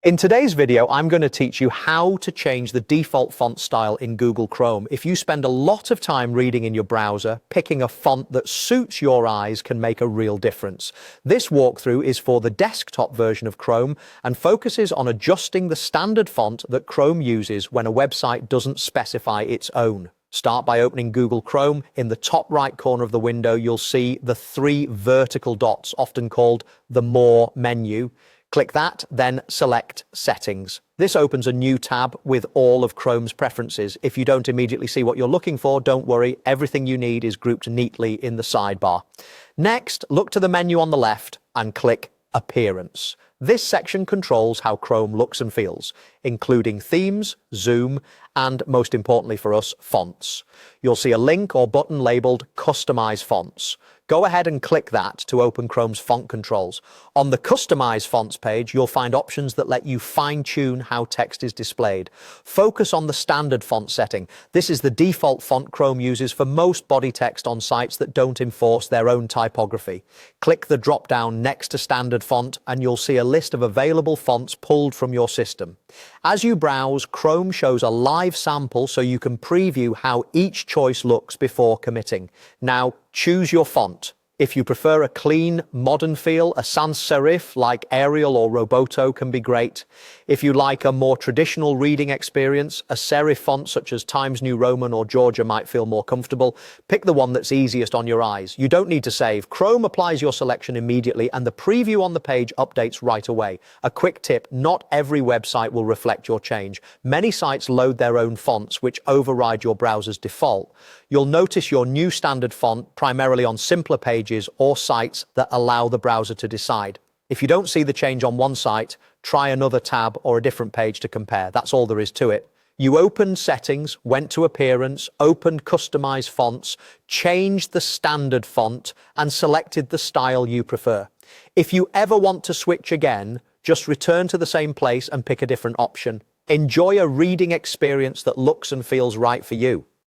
In today's video, I'm going to teach you how to change the default font style in Google Chrome. If you spend a lot of time reading in your browser, picking a font that suits your eyes can make a real difference. This walkthrough is for the desktop version of Chrome and focuses on adjusting the standard font that Chrome uses when a website doesn't specify its own. Start by opening Google Chrome. In the top right corner of the window, you'll see the three vertical dots, often called the More menu. Click that, then select Settings. This opens a new tab with all of Chrome's preferences. If you don't immediately see what you're looking for, don't worry, everything you need is grouped neatly in the sidebar. Next, look to the menu on the left and click Appearance. This section controls how Chrome looks and feels, including themes, zoom, and most importantly for us, fonts. You'll see a link or button labeled Customize Fonts. Go ahead and click that to open Chrome's font controls. On the Customize Fonts page, you'll find options that let you fine-tune how text is displayed. Focus on the standard font setting. This is the default font Chrome uses for most body text on sites that don't enforce their own typography. Click the drop-down next to standard font and you'll see a list of available fonts pulled from your system. As you browse, Chrome shows a live sample so you can preview how each choice looks before committing. Now, choose your font. If you prefer a clean, modern feel, a sans serif like Arial or Roboto can be great. If you like a more traditional reading experience, a serif font such as Times New Roman or Georgia might feel more comfortable. Pick the one that's easiest on your eyes. You don't need to save. Chrome applies your selection immediately and the preview on the page updates right away. A quick tip, not every website will reflect your change. Many sites load their own fonts which override your browser's default. You'll notice your new standard font primarily on simpler pages or sites that allow the browser to decide. If you don't see the change on one site, try another tab or a different page to compare. That's all there is to it. You opened Settings, went to Appearance, opened Customize Fonts, changed the standard font, and selected the style you prefer. If you ever want to switch again, just return to the same place and pick a different option. Enjoy a reading experience that looks and feels right for you.